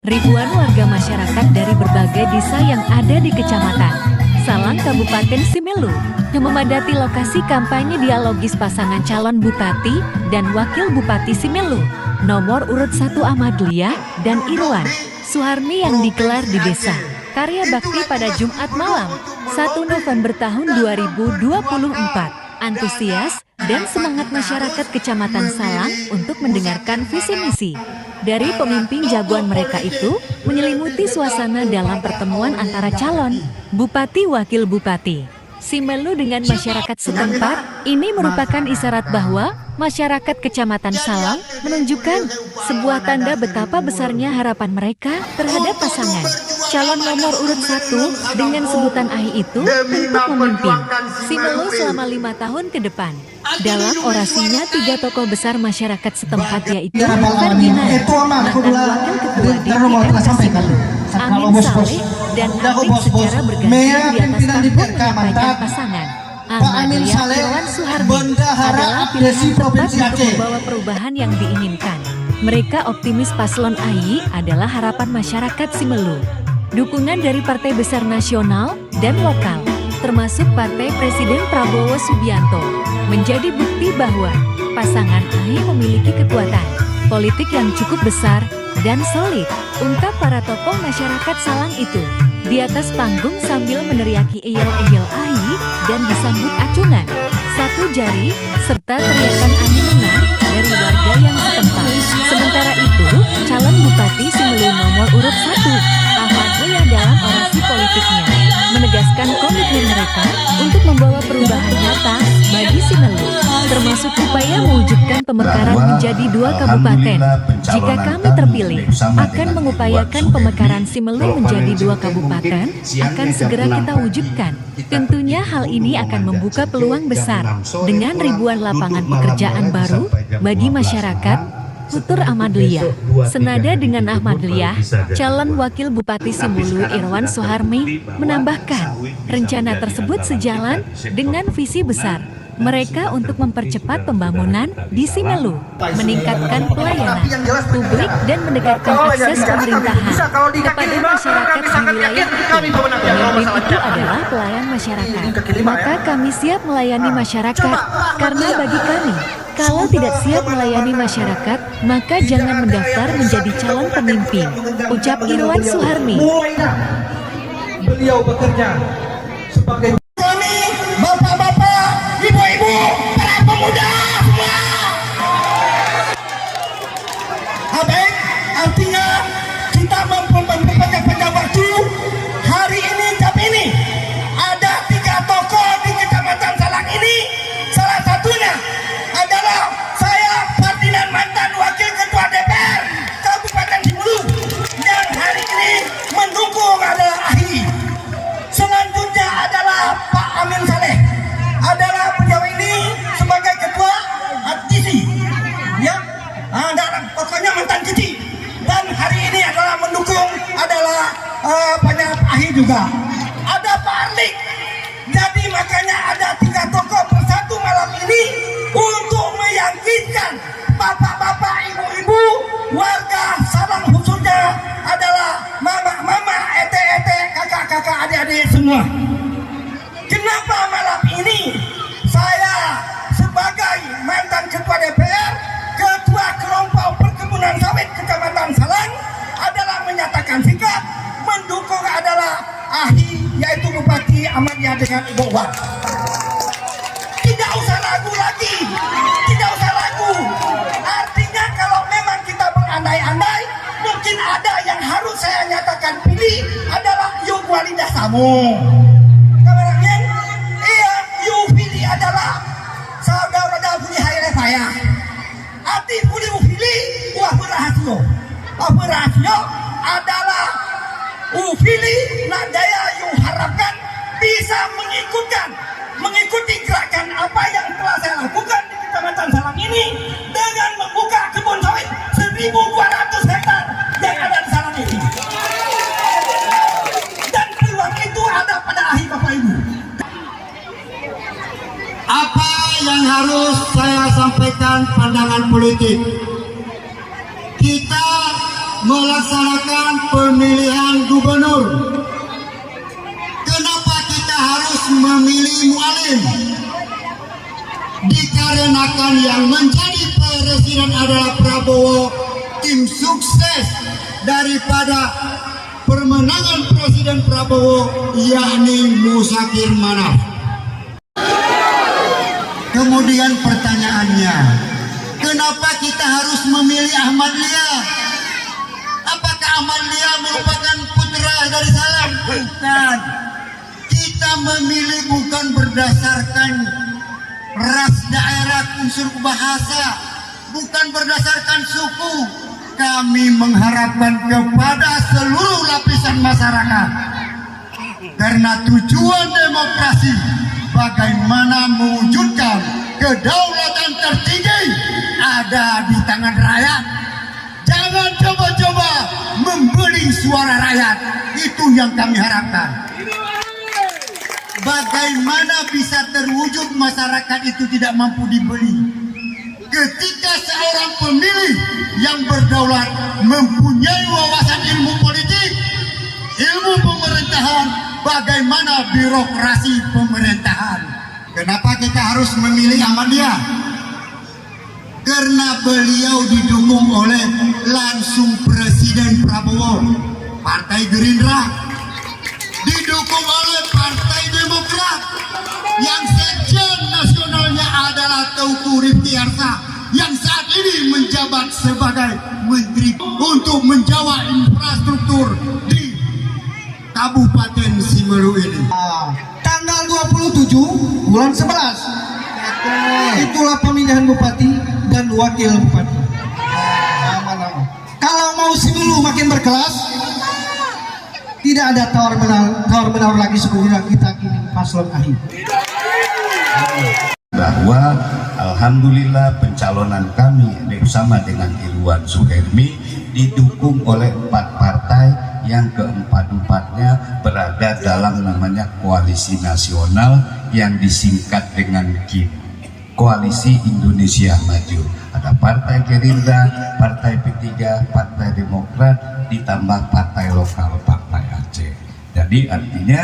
Ribuan warga masyarakat dari berbagai desa yang ada di Kecamatan Salang, Kabupaten Simelu, yang memadati lokasi kampanye dialogis pasangan calon Bupati dan Wakil Bupati Simelu, nomor urut 1 Ahmadliyah dan Irwan Suharmi yang digelar di Desa Karya Bakti pada Jumat malam, 1 November tahun 2024. Antusias dan semangat masyarakat Kecamatan Salang untuk mendengarkan visi misi dari pemimpin jagoan mereka itu menyelimuti suasana dalam pertemuan antara calon Bupati Wakil Bupati Simelu dengan masyarakat setempat. Ini merupakan isyarat bahwa masyarakat Kecamatan Salang menunjukkan sebuah tanda betapa besarnya harapan mereka terhadap pasangan calon nomor urut 1 dengan sebutan AHI itu untuk memimpin Simelu selama 5 tahun ke depan. Dalam orasinya, 3 tokoh besar masyarakat setempat yaitu Ferdinand, mantan wakil ketua DPR Simelu, Amin Saleh, dan Adik secara bergantian di atas panggung menyampaikan pasangan Ahmadliyah Irwan Suharmi adalah pilihan tepat untuk membawa perubahan yang diinginkan. Mereka optimis paslon AHI adalah harapan masyarakat Simelu. Dukungan dari partai besar nasional dan lokal, termasuk Partai Presiden Prabowo Subianto, menjadi bukti bahwa pasangan AHI memiliki kekuatan politik yang cukup besar dan solid, ungkap para tokoh masyarakat Salang itu di atas panggung sambil meneriaki eyel-eyel AHI dan disambut acungan satu jari serta teriakan angin menang dari warga yang setempat. Sementara itu, calon Bupati Simelu nomor urut 1 Ahmadliyah dalam orasi politiknya menegaskan komitmen mereka untuk membawa perubahan nyata bagi Simelu, termasuk upaya mewujudkan pemekaran menjadi 2 kabupaten. Jika kami terpilih, akan mengupayakan pemekaran Simelu menjadi 2 kabupaten, akan segera kita wujudkan. Tentunya hal ini akan membuka peluang besar dengan ribuan lapangan pekerjaan baru bagi masyarakat, tutur Ahmadliyah. Senada dengan Ahmadliyah, calon Wakil Bupati Simelu Irwan Suharmi menambahkan, rencana tersebut sejalan dengan visi besar mereka untuk mempercepat pembangunan di Simelu, meningkatkan pelayanan publik dan mendekatkan akses pemerintahan kepada masyarakat di wilayah itu. Pemimpin itu adalah pelayan masyarakat, maka kami siap melayani masyarakat, karena bagi kami, kalau tidak siap melayani masyarakat, maka jangan mendaftar menjadi calon pemimpin, ucap Irwan Suharmi. Beliau bekerja sebagai kami, bapak-bapak, ibu-ibu, para pemuda semua. Baik, artinya kita memperpanjang waktu. Hari ini, jam ini, ada 3 tokoh di Kecamatan Salang ini. Salah satunya adalah saya, Ferdinand, mantan Wakil Ketua DPR Kabupaten Simelu, yang hari ini mendukung adalah AHI. Selanjutnya adalah Pak Amin Saleh, adalah beliau ini sebagai ketua adisi, ya, pokoknya mantan kecil, dan hari ini adalah mendukung adalah banyak AHI juga. Ada Pak Arlik. Jadi makanya ada 3 tokoh bersatu malam ini untuk meyakinkan bapak-bapak, ibu-ibu, warga Salang khususnya adalah mama-mama, ete-ete, kakak-kakak, adik-adik semua. Kenapa malam ini saya sebagai mantan ketua DPR, ketua kelompok perkebunan sawit Kecamatan Salang adalah menyatakan sikap mendukung adalah AHI, yaitu Bupati Ahmadliyah dengan Ibu Wan. Tidak usah ragu lagi, tidak usah ragu. Artinya kalau memang kita berandai-andai, mungkin ada yang harus saya nyatakan pilih adalah Yu Walidah Samu. Kameranya, iya, Yu pilih adalah saudara Budi Haile saya. Arti Budi pilih Wah Berhasil. Wah Berhasil adalah Ufili Nadaya yang harapkan bisa mengikuti gerakan apa yang telah saya lakukan di Kecamatan Salang ini dengan membuka kebun sawit 1.200 hektar yang ada di Salang ini. Dan peluang itu ada pada AHI Bapak Ibu. Apa yang harus saya sampaikan pandangan politik? Kita melaksanakan pemilihan gubernur. Kenapa kita harus memilih mu'alim? Dikarenakan yang menjadi presiden adalah Prabowo, tim sukses daripada permenangan Presiden Prabowo, yakni Musakir Manaf. Kemudian pertanyaannya, kenapa kita harus memilih Ahmad Lia? Apakah Ahmad Lia merupakan putra dari Salam? Bukan. Kita memilih bukan berdasarkan ras, daerah, unsur bahasa, bukan berdasarkan suku. Kami mengharapkan kepada seluruh lapisan masyarakat, karena tujuan demokrasi bagaimana mewujudkan kedaulatan tertinggi ada di tangan rakyat. Jangan coba-coba membeli suara rakyat, itu yang kami harapkan. Bagaimana bisa terwujud masyarakat itu tidak mampu dibeli? Ketika seorang pemilih yang berdaulat mempunyai wawasan ilmu politik, ilmu pemerintahan, bagaimana birokrasi pemerintahan. Kenapa kita harus memilih Ahmadiyah? Karena beliau didukung oleh langsung Presiden Prabowo, Partai Gerindra, didukung oleh Partai Demokrat, yang sekjen nasionalnya adalah Teuku Rifki Harsha, yang saat ini menjabat sebagai Menteri untuk menjawab infrastruktur di Kabupaten Simelu ini. Tanggal 27 bulan 11 itulah pemilihan bupati dan wakil bupati. Kalau mau Simelu makin berkelas, tidak ada tawar menawar lagi seperti kita kini paslon akhir. Bahwa alhamdulillah pencalonan kami bersama dengan Irwan Suhermi didukung oleh 4 partai yang keempat-empatnya berada dalam namanya koalisi nasional yang disingkat dengan KIM, Koalisi Indonesia Maju. Ada Partai Gerindra, Partai P3, Partai Demokrat, ditambah partai lokal Partai Aceh. Jadi artinya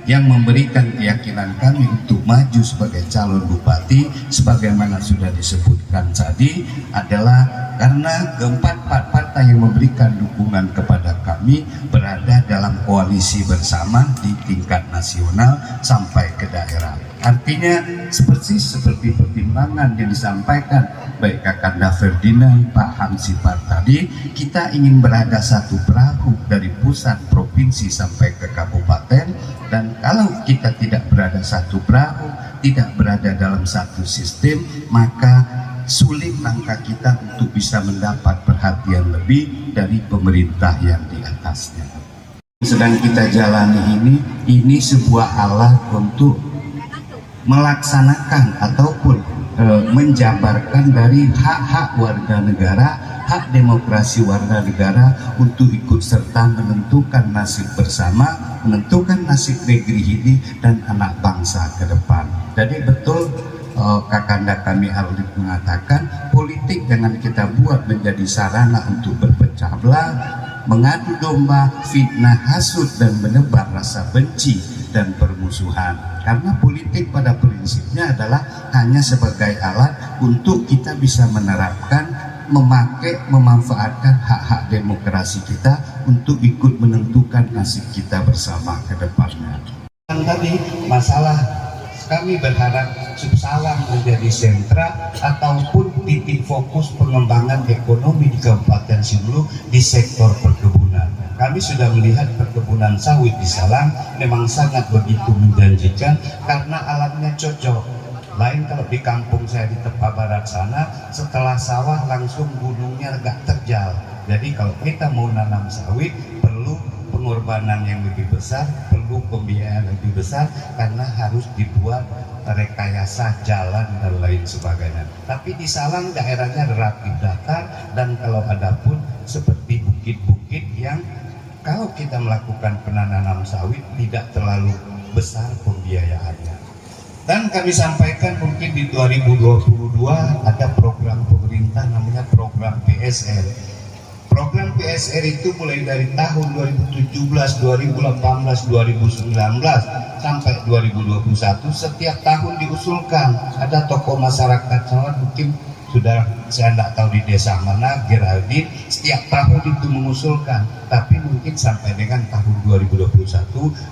yang memberikan keyakinan kami untuk maju sebagai calon bupati sebagaimana sudah disebutkan tadi adalah karena keempat partai yang memberikan dukungan kepada kami berada dalam koalisi bersama di tingkat nasional sampai ke daerah. Artinya seperti pertimbangan yang disampaikan baik Kakanda Ferdinand, Pak Hamsipar tadi, kita ingin berada satu perahu dari pusat provinsi sampai ke kabupaten. Dan kalau kita tidak berada satu perahu, tidak berada dalam satu sistem, maka sulit langkah kita untuk bisa mendapat perhatian lebih dari pemerintah yang di atasnya. Sedang kita jalani ini sebuah alat untuk melaksanakan ataupun menjabarkan dari hak-hak warga negara, hak demokrasi warga negara untuk ikut serta menentukan nasib bersama, menentukan nasib negeri ini dan anak bangsa ke depan. Jadi betul Kakanda kami Alif mengatakan politik jangan kita buat menjadi sarana untuk berpecah belah, mengadu domba, fitnah, hasut dan menebar rasa benci dan permusuhan. Karena politik pada prinsipnya adalah hanya sebagai alat untuk kita bisa menerapkan, memakai, memanfaatkan hak-hak demokrasi kita untuk ikut menentukan nasib kita bersama ke depannya. Dan tadi masalah kami berharap Subsalam menjadi sentra ataupun titik fokus pengembangan ekonomi di Kabupaten Simelu di sektor perkebunan. Kami sudah melihat perkebunan sawit di Salang memang sangat begitu menjanjikan karena alamnya cocok. Lain kalau di kampung saya di Tepa Barat sana, setelah sawah langsung gunungnya agak terjal. Jadi kalau kita mau nanam sawit perlu pengorbanan yang lebih besar, perlu pembiayaan lebih besar karena harus dibuat rekayasa jalan dan lain sebagainya. Tapi di Salang daerahnya relatif datar dan kalau ada pun seperti bukit-bukit yang kalau kita melakukan penanaman sawit tidak terlalu besar pembiayaannya. Dan kami sampaikan mungkin di 2022 ada program pemerintah namanya program PSL. Program PSR itu mulai dari tahun 2017, 2018, 2019 sampai 2021 setiap tahun diusulkan. Ada tokoh masyarakat Calon, mungkin sudah saya tidak tahu di desa mana, Geraldine setiap tahun itu mengusulkan, tapi mungkin sampai dengan tahun 2021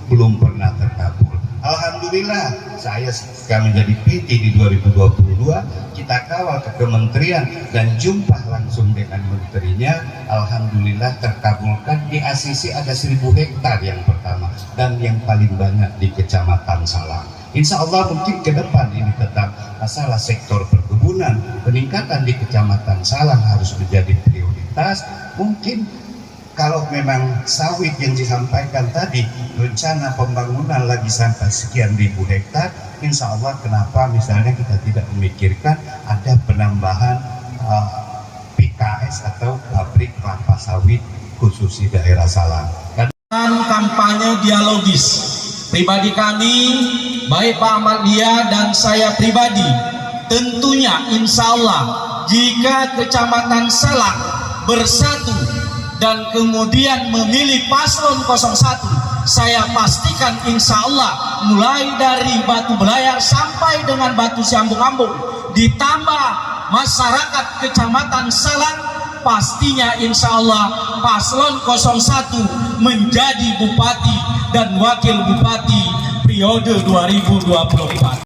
belum pernah terkabul. Alhamdulillah, saya sekarang menjadi PT di 2022, kita kawal ke kementerian dan jumpa langsung dengan menterinya. Alhamdulillah terkabulkan. Di ACC ada 1000 hektar yang pertama dan yang paling banyak di Kecamatan Salang. Insya Allah mungkin ke depan ini tetap masalah sektor perkebunan, peningkatan di Kecamatan Salang harus menjadi prioritas. Mungkin kalau memang sawit yang disampaikan tadi, rencana pembangunan lagi sampai sekian ribu hektar, insya Allah kenapa misalnya kita tidak memikirkan ada penambahan PKS atau pabrik kelapa sawit khusus di daerah Salang. Kampanye dialogis, pribadi kami, baik Pak Ahmadiyah dan saya pribadi, tentunya insya Allah jika Kecamatan Salang bersatu dan kemudian memilih paslon 01, saya pastikan insya Allah mulai dari Batu Belayar sampai dengan Batu Siambung-Ambung ditambah masyarakat Kecamatan Salang, pastinya insya Allah paslon 01 menjadi bupati dan wakil bupati periode 2024.